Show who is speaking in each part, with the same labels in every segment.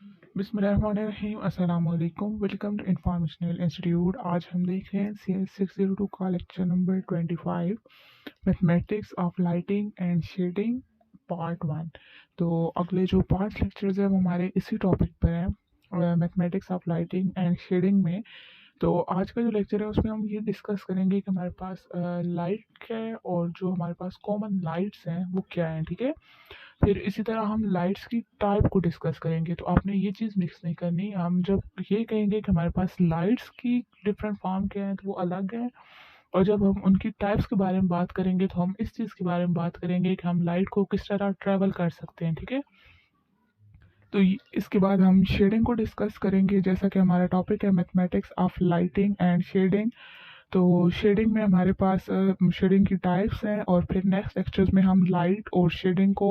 Speaker 1: बिस्मिल्लाहिर्रहमानिर्रहीम अस्सलाम वालेकुम। Welcome to informational institute. आज हम देख रहे हैं CS602 का lecture number 25, mathematics of lighting and shading part 1। तो अगले जो 5 लेक्चर्स हैं वो हमारे इसी टॉपिक पर हैं, mathematics of lighting and shading में। तो आज का जो लेक्चर है उसमें हम ये डिस्कस करेंगे कि हमारे पास लाइट क्या है और जो हमारे पास कॉमन लाइट्स हैं वो क्या हैं, ठीक है। फिर इसी तरह हम लाइट्स की टाइप को डिस्कस करेंगे। तो आपने ये चीज़ मिक्स नहीं करनी। हम जब ये कहेंगे कि हमारे पास लाइट्स की डिफरेंट फॉर्म क्या है तो वो अलग है, और जब हम उनकी टाइप्स के बारे में बात करेंगे तो हम इस चीज़ के बारे में बात करेंगे कि हम लाइट को किस तरह ट्रैवल कर सकते हैं, ठीक है। तो इसके बाद हम शेडिंग को डिस्कस करेंगे, जैसा कि हमारा टॉपिक है mathematics of lighting and shading. तो शेडिंग में हमारे पास शेडिंग की टाइप्स हैं, और फिर नेक्स्ट लेक्चर्स में हम लाइट और शेडिंग को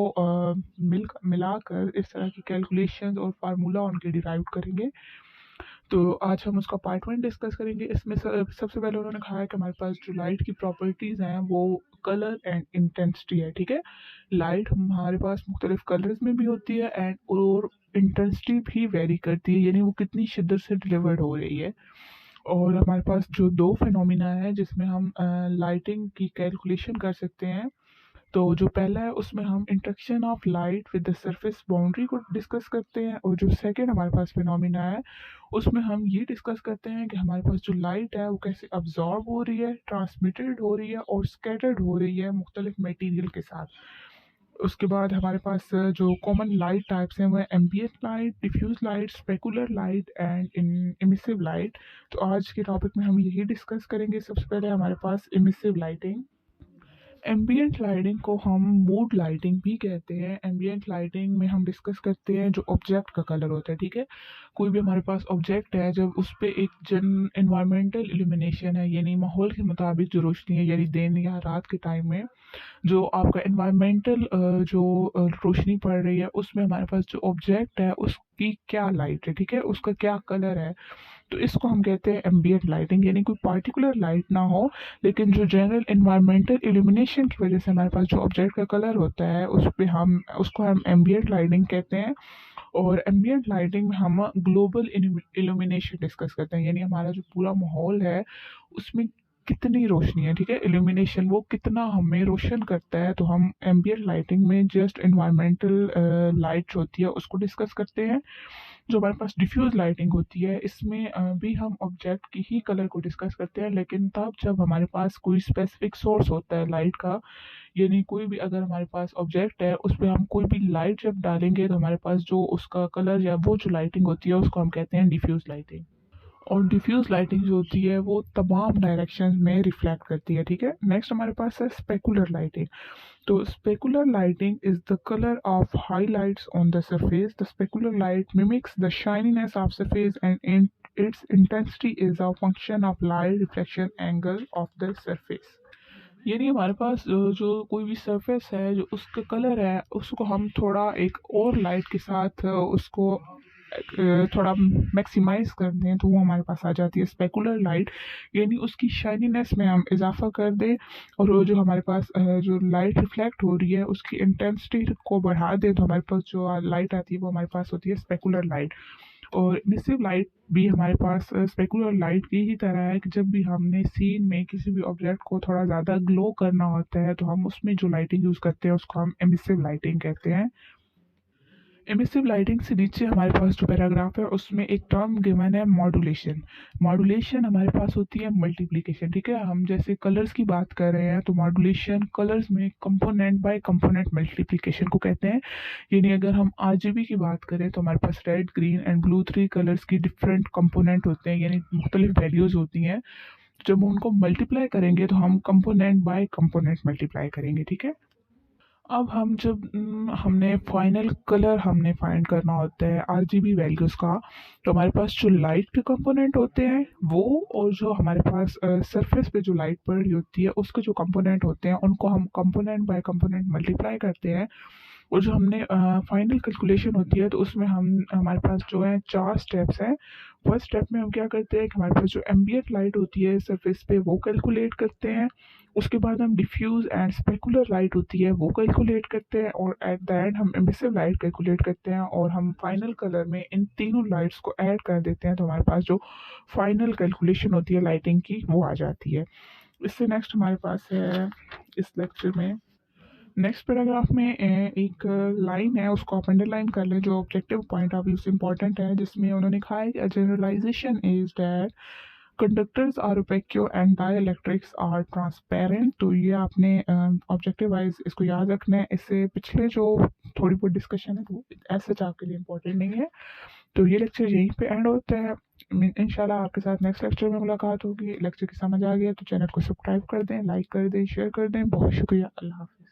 Speaker 1: मिलाकर इस तरह की कैलकुलेशंस और फार्मूला उनके डिराइव करेंगे। तो आज हम उसका पार्ट 1 डिस्कस करेंगे। इसमें सबसे पहले उन्होंने कहा है कि हमारे पास जो लाइट की प्रॉपर्टीज़ हैं वो कलर एंड इंटेंसिटी है, ठीक है। लाइट हमारे पास मुख्तलिफ कलर्स में भी होती है एंड और इंटेंसिटी भी वेरी करती है, यानी वो कितनी शिद्दत से डिलीवर्ड हो रही है। और हमारे पास जो दो फिनोमिना है जिसमें हम लाइटिंग की कैलकुलेशन कर सकते हैं। तो जो पहला है उसमें हम interaction of light with the surface boundary को डिस्कस करते हैं, और जो सेकंड हमारे पास फिनोमिना है उसमें हम ये डिस्कस करते हैं कि हमारे पास जो लाइट है वो कैसे अब्जॉर्ब हो रही है, ट्रांसमिटेड हो रही है और स्कैटर्ड हो रही है मुख्तलिफ मटेरियल के साथ। उसके बाद हमारे पास जो कॉमन लाइट टाइप्स हैं वो है ambient light, diffuse light, specular light and emissive light. तो आज के टॉपिक में हम यही डिस्कस करेंगे। सबसे पहले हमारे पास इमिसिव लाइटिंग। एम्बिएंट लाइटिंग को हम मूड लाइटिंग भी कहते हैं। एम्बिएंट लाइटिंग में हम डिस्कस करते हैं जो ऑब्जेक्ट का कलर होता है, ठीक है। कोई भी हमारे पास ऑब्जेक्ट है, जब उस पे एक जन इन्वायरमेंटल इल्यूमिनेशन है, यानी माहौल के मुताबिक जो रोशनी है, यानी दिन या रात के टाइम में जो आपका इन्वायरमेंटल जो रोशनी पड़ रही है उसमें हमारे पास जो ऑब्जेक्ट है उसकी क्या लाइट है, ठीक है, उसका क्या कलर है। तो इसको हम कहते हैं एम्बिएंट लाइटिंग, यानी कोई पार्टिकुलर लाइट ना हो लेकिन जो जनरल इन्वायरमेंटल इल्यूमिनेशन की वजह से हमारे पास जो ऑब्जेक्ट का कलर होता है उस पे हम उसको हम एम्बिएंट लाइटिंग कहते हैं। और एम्बिएंट लाइटिंग में हम ग्लोबल इल्यूमिनेशन डिस्कस करते हैं, यानी हमारा जो पूरा माहौल है उसमें कितनी रोशनी है, ठीक है, इल्यूमिनेशन वो कितना हमें रोशन करता है। तो हम एम्बिएंट लाइटिंग में जस्ट इन्वायरमेंटल लाइट होती है उसको डिस्कस करते हैं। जो हमारे पास डिफ्यूज लाइटिंग होती है इसमें भी हम ऑब्जेक्ट की ही कलर को डिस्कस करते हैं, लेकिन तब जब हमारे पास कोई स्पेसिफिक सोर्स होता है लाइट का, यानी कोई भी अगर हमारे पास ऑब्जेक्ट है उस पर हम कोई भी लाइट जब डालेंगे तो हमारे पास जो उसका कलर या वो जो लाइटिंग होती है उसको हम कहते हैं डिफ्यूज लाइटिंग। और डिफ्यूज लाइटिंग जो होती है वो तमाम डायरेक्शंस में रिफ्लेक्ट करती है, ठीक है। नेक्स्ट हमारे पास है स्पेकुलर लाइटिंग। तो specular lighting is the colour of highlights on the surface. The specular light mimics the shininess of surface and its intensity is a function of light reflection angle of the surface। यानी हमारे पास जो कोई भी surface है जो उसका colour है उसको हम थोड़ा एक और लाइट के साथ उसको थोड़ा मैक्सिमाइज करते हैं तो वो हमारे पास आ जाती है स्पेकुलर लाइट, यानी उसकी शाइनीनेस में हम इजाफा कर दें, और वो जो हमारे पास जो लाइट रिफ्लेक्ट हो रही है उसकी इंटेंसिटी को बढ़ा दें तो हमारे पास जो लाइट आती है वो हमारे पास होती है स्पेकुलर लाइट। और मिसिव लाइट भी हमारे पास स्पेकुलर लाइट की ही तरह है कि जब भी हमने सीन में किसी भी ऑब्जेक्ट को थोड़ा ज़्यादा ग्लो करना होता है तो हम उसमें जो लाइटिंग यूज़ करते हैं उसको हम एमिसिव लाइटिंग कहते हैं। एमिसिव लाइटिंग से नीचे हमारे पास जो पैराग्राफ है उसमें एक टर्म गिवन है मॉड्यूलेशन। मॉड्यूलेशन हमारे पास होती है मल्टीप्लिकेशन, ठीक है। हम जैसे कलर्स की बात कर रहे हैं तो मॉड्यूलेशन कलर्स में कंपोनेंट बाय कंपोनेंट मल्टीप्लिकेशन को कहते हैं। यानी अगर हम आरजीबी की बात करें तो हमारे पास red, green and blue three colours की डिफरेंट कंपोनेंट होते हैं, यानी मुख्तलिफ वैल्यूज होती हैं। जब हम उनको मल्टीप्लाई करेंगे तो हम कंपोनेंट बाय कंपोनेंट मल्टीप्लाई करेंगे, ठीक है। अब हम जब हमने फाइनल कलर हमने फाइंड करना होता है आरजीबी वैल्यूज़ का, तो हमारे पास जो लाइट के कंपोनेंट होते हैं वो, और जो हमारे पास सरफेस पे जो लाइट पड़ रही होती है उसके जो कंपोनेंट होते हैं उनको हम कंपोनेंट बाय कंपोनेंट मल्टीप्लाई करते हैं। और जो हमने फाइनल कैलकुलेशन होती है तो उसमें हम हमारे पास जो है 4 स्टेप्स हैं। फर्स्ट स्टेप में हम क्या करते हैं कि हमारे पास जो एम्बिएंट लाइट होती है सरफेस पे वो कैलकुलेट करते हैं। उसके बाद हम डिफ्यूज एंड स्पेकुलर लाइट होती है वो कैलकुलेट करते हैं, और एट द एंड हम एमिसिव लाइट कैलकुलेट करते हैं, और हम फाइनल कलर में इन तीनों लाइट्स को ऐड कर देते हैं, तो हमारे पास जो फाइनल कैलकुलेशन होती है लाइटिंग की वो आ जाती है। इससे नेक्स्ट हमारे पास है इस लेक्चर में नेक्स्ट पैराग्राफ में एक लाइन है, उसको आप अंडरलाइन कर लें, जो ऑब्जेक्टिव पॉइंट ऑफ व्यू से इम्पोर्टेंट है, जिसमें उन्होंने कहा है generalisation is that conductors are opaque and dielectrics are transparent. तो ये आपने ऑब्जेक्टिव वाइज इसको याद रखना है। इससे पिछले जो थोड़ी बहुत डिस्कशन है वो ऐसे आपके लिए इम्पोर्टेंट नहीं है। तो ये लेक्चर यहीं पे एंड होता है। इंशाल्लाह आपके साथ नेक्स्ट लेक्चर में मुलाकात होगी। लेक्चर की समझ आ गया तो चैनल को सब्सक्राइब कर दें, लाइक कर दें, शेयर कर दें। बहुत शुक्रिया। अल्लाह हाफ़िज़।